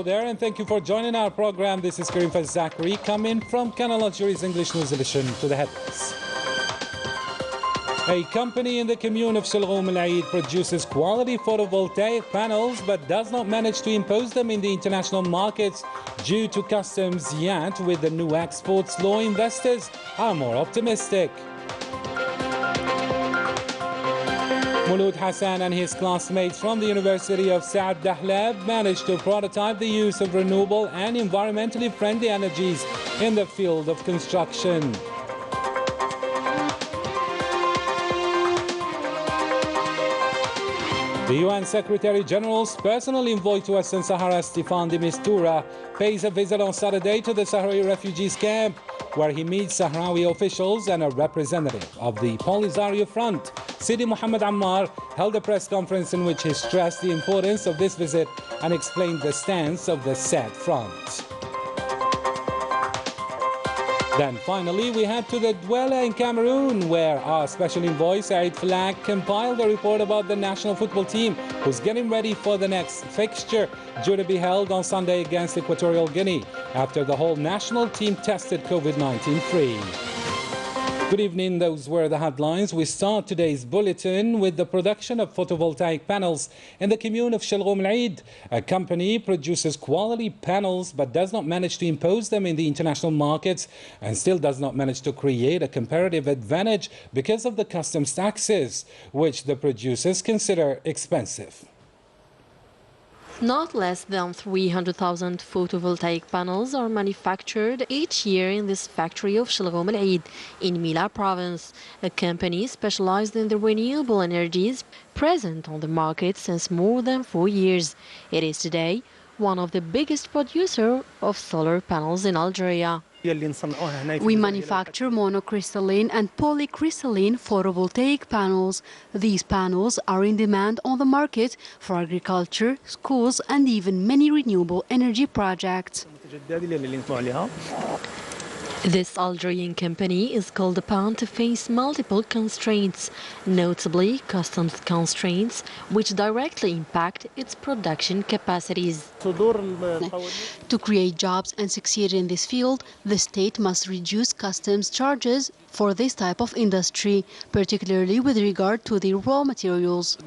there, and thank you for joining our program. This is Karim Zachary coming from Canal Algérie's English News Edition to the headlines. A company in the commune of Shalghoum Al Eid produces quality photovoltaic panels but does not manage to impose them in the international markets due to customs, yet with the new exports law investors are more optimistic. Mouloud Hassan and his classmates from the University of Saad Dahlab managed to prototype the use of renewable and environmentally friendly energies in the field of construction. The UN Secretary General's personal envoy to Western Sahara, Stéphane de Mistura, pays a visit on Saturday to the Sahrawi refugees camp, where he meets Sahrawi officials and a representative of the Polisario Front. Sidi Mohammed Ammar held a press conference in which he stressed the importance of this visit and explained the stance of the said front. Then finally, we head to the Douala in Cameroon, where our special envoy, Said Flak, compiled a report about the national football team, who's getting ready for the next fixture, due to be held on Sunday against Equatorial Guinea, after the whole national team tested COVID-19 free. Good evening, those were the headlines. We start today's bulletin with the production of photovoltaic panels in the commune of Shalghoum Al Eid. A company produces quality panels but does not manage to impose them in the international markets and still does not manage to create a comparative advantage because of the customs taxes, which the producers consider expensive. Not less than 300,000 photovoltaic panels are manufactured each year in this factory of Shalghoum Al Eid in Mila province, a company specialized in the renewable energies present on the market since more than 4 years. It is today one of the biggest producers of solar panels in Algeria. We manufacture monocrystalline and polycrystalline photovoltaic panels. These panels are in demand on the market for agriculture, schools, and even many renewable energy projects. This Algerian company is called upon to face multiple constraints, notably customs constraints, which directly impact its production capacities. To create jobs and succeed in this field, the state must reduce customs charges for this type of industry, particularly with regard to the raw materials.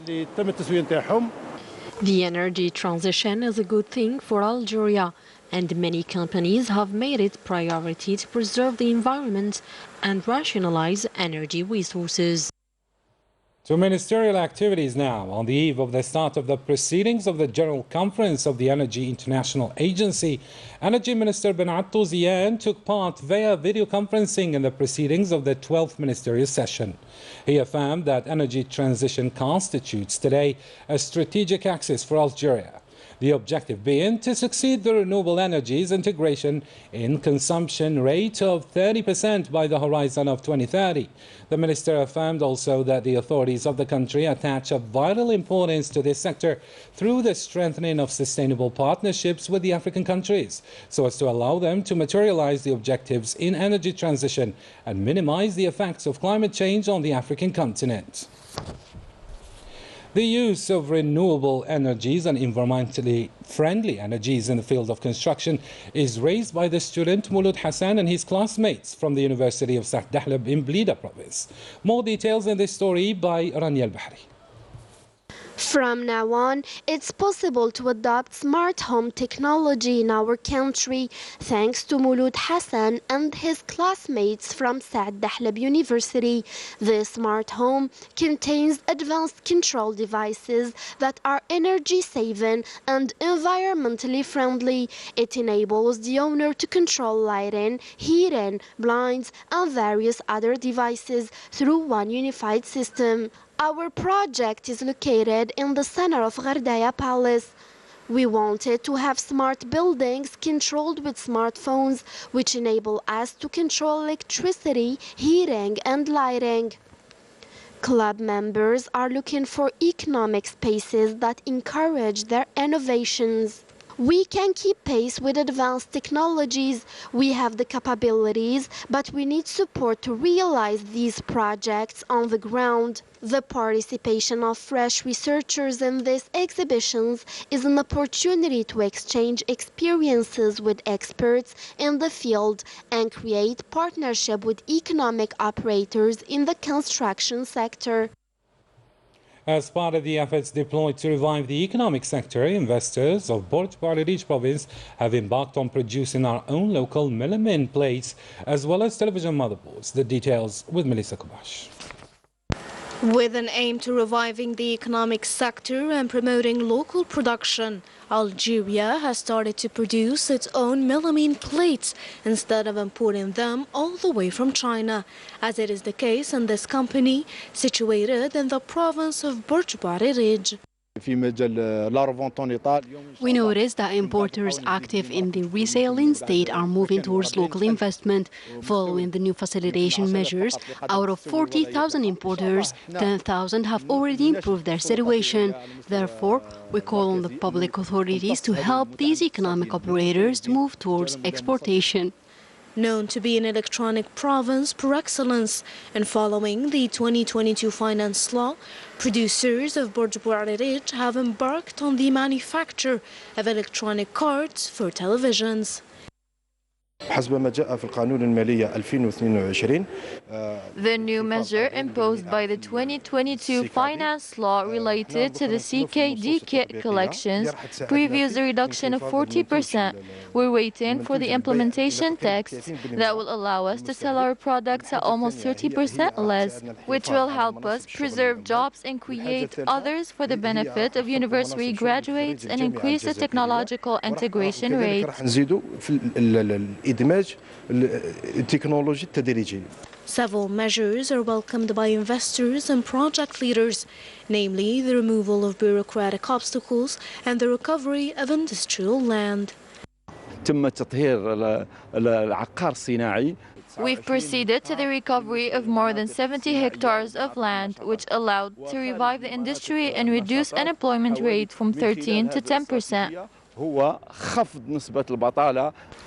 The energy transition is a good thing for Algeria, and many companies have made it priority to preserve the environment and rationalize energy resources. To ministerial activities now. On the eve of the start of the proceedings of the General Conference of the Energy International Agency, Energy Minister Ben Attou Zian took part via video conferencing in the proceedings of the 12th ministerial session. He affirmed that energy transition constitutes today a strategic axis for Algeria, the objective being to succeed the renewable energies integration in consumption rate of 30% by the horizon of 2030. The minister affirmed also that the authorities of the country attach a vital importance to this sector through the strengthening of sustainable partnerships with the African countries, so as to allow them to materialize the objectives in energy transition and minimize the effects of climate change on the African continent. The use of renewable energies and environmentally friendly energies in the field of construction is raised by the student Mouloud Hassan and his classmates from the University of Saad Dahlab in Blida province. More details in this story by Rania Al-Bahri. From now on, it's possible to adopt smart home technology in our country, thanks to Mouloud Hassan and his classmates from Saad Dahlab University. This smart home contains advanced control devices that are energy-saving and environmentally friendly. It enables the owner to control lighting, heating, blinds, and various other devices through one unified system. Our project is located in the center of Ghardaya Palace. We wanted to have smart buildings controlled with smartphones, which enable us to control electricity, heating, and lighting. Club members are looking for economic spaces that encourage their innovations. We can keep pace with advanced technologies. We have the capabilities, but we need support to realize these projects on the ground. The participation of fresh researchers in these exhibitions is an opportunity to exchange experiences with experts in the field and create partnership with economic operators in the construction sector. As part of the efforts deployed to revive the economic sector, investors of Borj province have embarked on producing our own local melamine plates as well as television motherboards. The details with Melissa Kubash. With an aim to reviving the economic sector and promoting local production, Algeria has started to produce its own melamine plates instead of importing them all the way from China, as it is the case in this company situated in the province of Borj. We noticed that importers active in the reselling state are moving towards local investment. Following the new facilitation measures, out of 40,000 importers, 10,000 have already improved their situation. Therefore, we call on the public authorities to help these economic operators to move towards exportation. Known to be an electronic province par excellence, and following the 2022 finance law, producers of Borj have embarked on the manufacture of electronic cards for televisions. The new measure imposed by the 2022 finance law related to the CKD kit collections previews a reduction of 40%. We're waiting for the implementation text that will allow us to sell our products at almost 30% less, which will help us preserve jobs and create others for the benefit of university graduates and increase the technological integration rate. Several measures are welcomed by investors and project leaders, namely the removal of bureaucratic obstacles and the recovery of industrial land. We've proceeded to the recovery of more than 70 hectares of land, which allowed to revive the industry and reduce unemployment rate from 13 to 10%.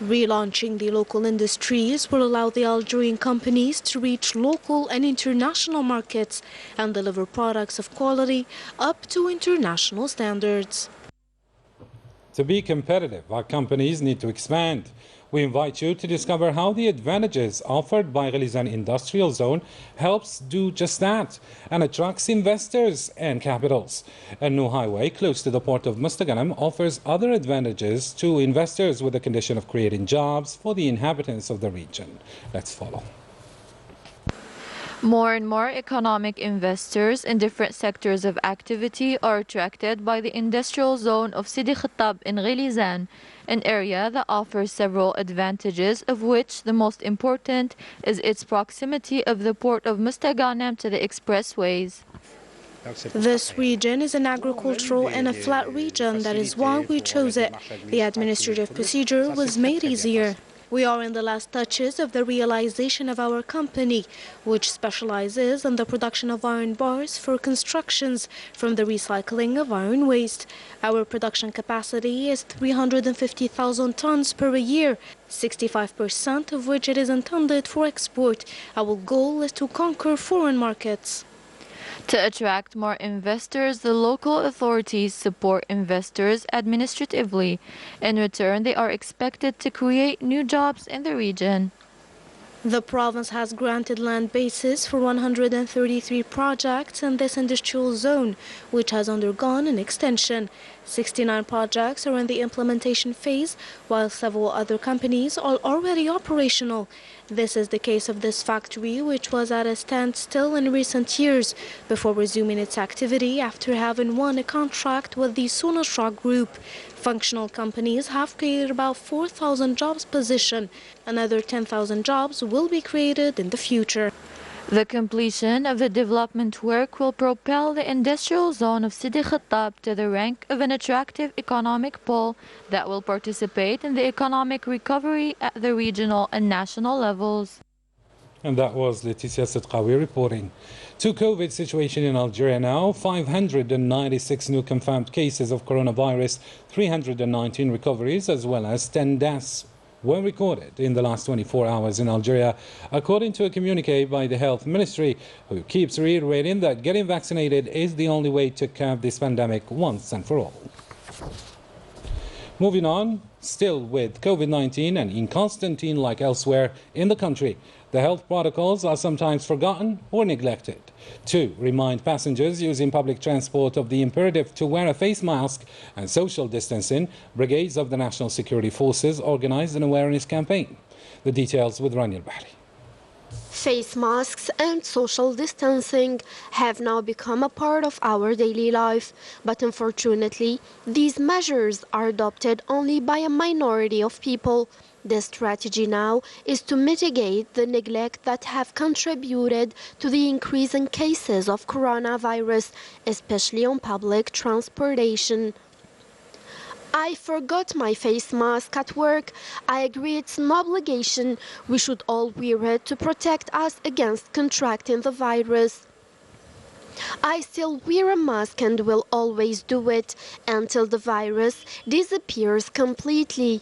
Relaunching the local industries will allow the Algerian companies to reach local and international markets and deliver products of quality up to international standards. To be competitive, our companies need to expand. We invite you to discover how the advantages offered by Ghelizan Industrial Zone helps do just that and attracts investors and capitals. A new highway close to the port of Mustaqanam offers other advantages to investors with the condition of creating jobs for the inhabitants of the region. Let's follow. More and more economic investors in different sectors of activity are attracted by the industrial zone of Sidi Khattab in Ghelizan, an area that offers several advantages, of which the most important is its proximity of the port of Mustaqanam to the expressways. This region is an agricultural and a flat region. That is why we chose it. The administrative procedure was made easier. We are in the last touches of the realization of our company, which specializes in the production of iron bars for constructions from the recycling of iron waste. Our production capacity is 350,000 tons per year, 65% of which it is intended for export. Our goal is to conquer foreign markets. To attract more investors, the local authorities support investors administratively. In return, they are expected to create new jobs in the region. The province has granted land bases for 133 projects in this industrial zone, which has undergone an extension. 69 projects are in the implementation phase, while several other companies are already operational. This is the case of this factory, which was at a standstill in recent years, before resuming its activity after having won a contract with the Sonashra Group. Functional companies have created about 4,000 jobs position. Another 10,000 jobs will be created in the future. The completion of the development work will propel the industrial zone of Sidi Khattab to the rank of an attractive economic pole that will participate in the economic recovery at the regional and national levels. And that was Leticia Sidqawi reporting. To COVID situation in Algeria now, 596 new confirmed cases of coronavirus, 319 recoveries, as well as 10 deaths were recorded in the last 24 hours in Algeria, according to a communique by the Health Ministry, who keeps reiterating that getting vaccinated is the only way to curb this pandemic once and for all. Moving on, still with COVID-19 and in Constantine like elsewhere in the country, the health protocols are sometimes forgotten or neglected. To remind passengers using public transport of the imperative to wear a face mask and social distancing, brigades of the National Security Forces organized an awareness campaign. The details with Rania Al-Bahri. Face masks and social distancing have now become a part of our daily life, but unfortunately, these measures are adopted only by a minority of people. The strategy now is to mitigate the neglect that have contributed to the increase in cases of coronavirus, especially on public transportation. I forgot my face mask at work. I agree it's an obligation. We should all wear it to protect us against contracting the virus. I still wear a mask and will always do it until the virus disappears completely.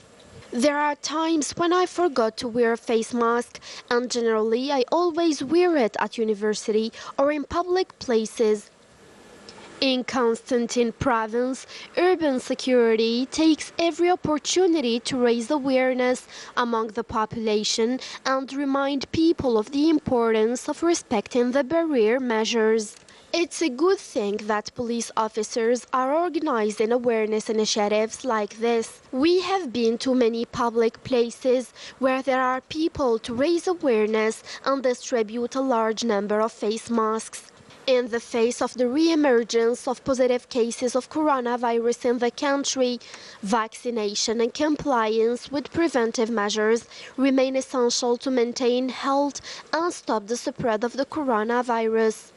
There are times when I forgot to wear a face mask, and generally I always wear it at university or in public places. In Constantine province, urban security takes every opportunity to raise awareness among the population and remind people of the importance of respecting the barrier measures. It's a good thing that police officers are organizing awareness initiatives like this. We have been to many public places where there are people to raise awareness and distribute a large number of face masks. In the face of the re-emergence of positive cases of coronavirus in the country, vaccination and compliance with preventive measures remain essential to maintain health and stop the spread of the coronavirus.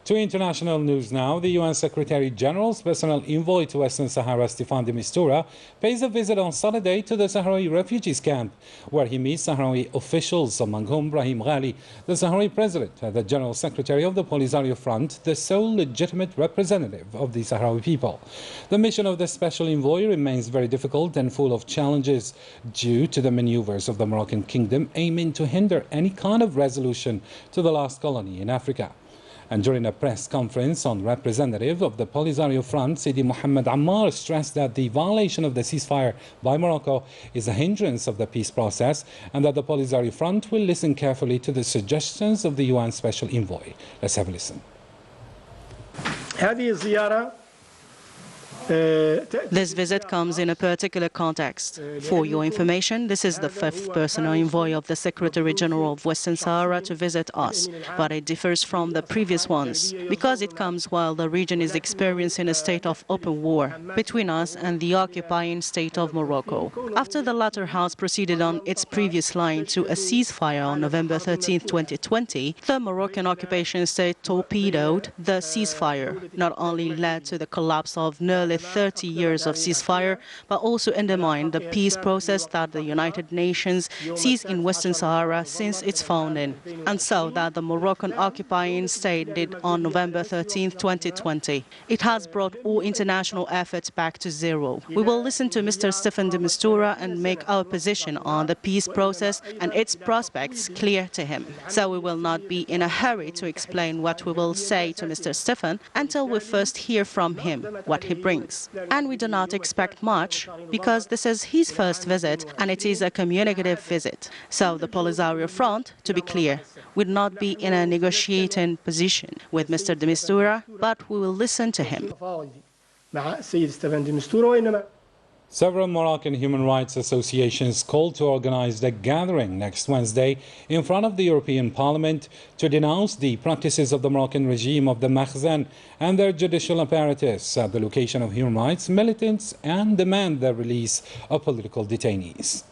To international news now, the UN Secretary General's personal envoy to Western Sahara, Staffan de Mistura, pays a visit on Saturday to the Sahrawi refugees camp, where he meets Sahrawi officials, among whom Brahim Ghali, the Sahrawi president, the General Secretary of the Polisario Front, the sole legitimate representative of the Sahrawi people. The mission of the special envoy remains very difficult and full of challenges due to the maneuvers of the Moroccan kingdom aiming to hinder any kind of resolution to the last colony in Africa. And during a press conference on representative of the Polisario Front, Sidi Mohammed Ammar stressed that the violation of the ceasefire by Morocco is a hindrance of the peace process and that the Polisario Front will listen carefully to the suggestions of the UN Special Envoy. Let's have a listen. This visit comes in a particular context. For your information, this is the fifth personal envoy of the Secretary General of Western Sahara to visit us, but it differs from the previous ones because it comes while the region is experiencing a state of open war between us and the occupying state of Morocco. After the latter house proceeded on its previous line to a ceasefire on November 13, 2020, the Moroccan occupation state torpedoed the ceasefire, not only led to the collapse of nearly 30 years of ceasefire, but also undermined the peace process that the United Nations sees in Western Sahara since its founding, and so that the Moroccan occupying state did on November 13, 2020. It has brought all international efforts back to zero. We will listen to Mr. Staffan de Mistura and make our position on the peace process and its prospects clear to him. So we will not be in a hurry to explain what we will say to Mr. Staffan until we first hear from him what he brings. And we do not expect much because this is his first visit and it is a communicative visit. So the Polisario Front, to be clear, would not be in a negotiating position with Mr. de Mistura, but we will listen to him. Several Moroccan human rights associations called to organize a gathering next Wednesday in front of the European Parliament to denounce the practices of the Moroccan regime of the Makhzen and their judicial apparatus at the location of human rights militants and demand the release of political detainees.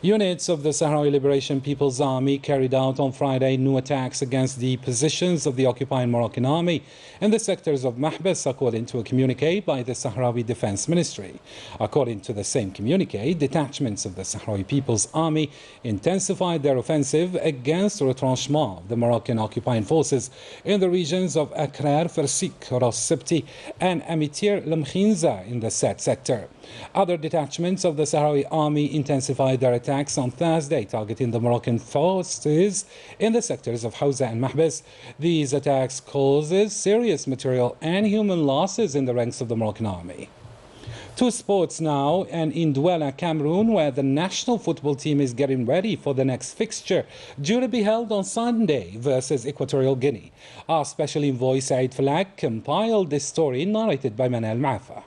Units of the Sahrawi Liberation People's Army carried out on Friday new attacks against the positions of the occupying Moroccan army in the sectors of Mahbes, according to a communique by the Sahrawi Defense Ministry. According to the same communique, detachments of the Sahrawi People's Army intensified their offensive against retrenchment of the Moroccan occupying forces in the regions of Akrar, Fersik, Ras Sebti and Amitir Lemkhinza in the said sector. Other detachments of the Sahrawi army intensified their attacks on Thursday, targeting the Moroccan forces in the sectors of Hawza and Mahbes. These attacks causes serious material and human losses in the ranks of the Moroccan army. To sports now, and in Douala, Cameroon, where the national football team is getting ready for the next fixture, due to be held on Sunday versus Equatorial Guinea. Our special envoy Said Falak compiled this story narrated by Manal Maafa.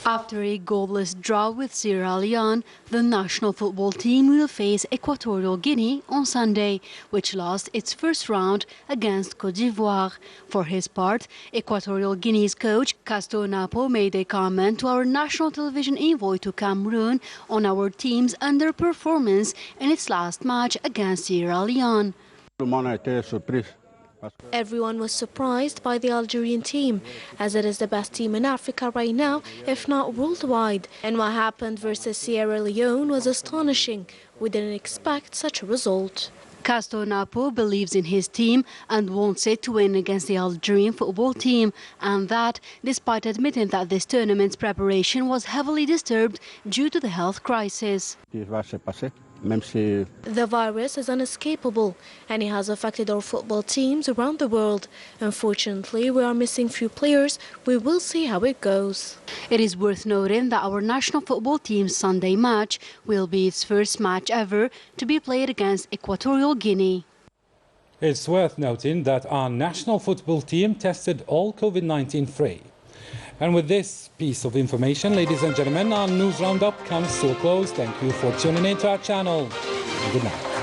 After a goalless draw with Sierra Leone, the national football team will face Equatorial Guinea on Sunday, which lost its first round against Côte d'Ivoire. For his part, Equatorial Guinea's coach Casto Napo made a comment to our national television envoy to Cameroon on our team's underperformance in its last match against Sierra Leone. Everyone was surprised by the Algerian team, as it is the best team in Africa right now, if not worldwide. And what happened versus Sierra Leone was astonishing. We didn't expect such a result. Casto Napo believes in his team and wants it to win against the Algerian football team, and that despite admitting that this tournament's preparation was heavily disturbed due to the health crisis. The virus is unescapable and it has affected our football teams around the world. Unfortunately, we are missing few players. We will see how it goes. It is worth noting that our national football team's Sunday match will be its first match ever to be played against Equatorial Guinea. It's worth noting that our national football team tested all COVID-19 free. And with this piece of information, ladies and gentlemen, our news roundup comes to a close. Thank you for tuning in to our channel. Good night.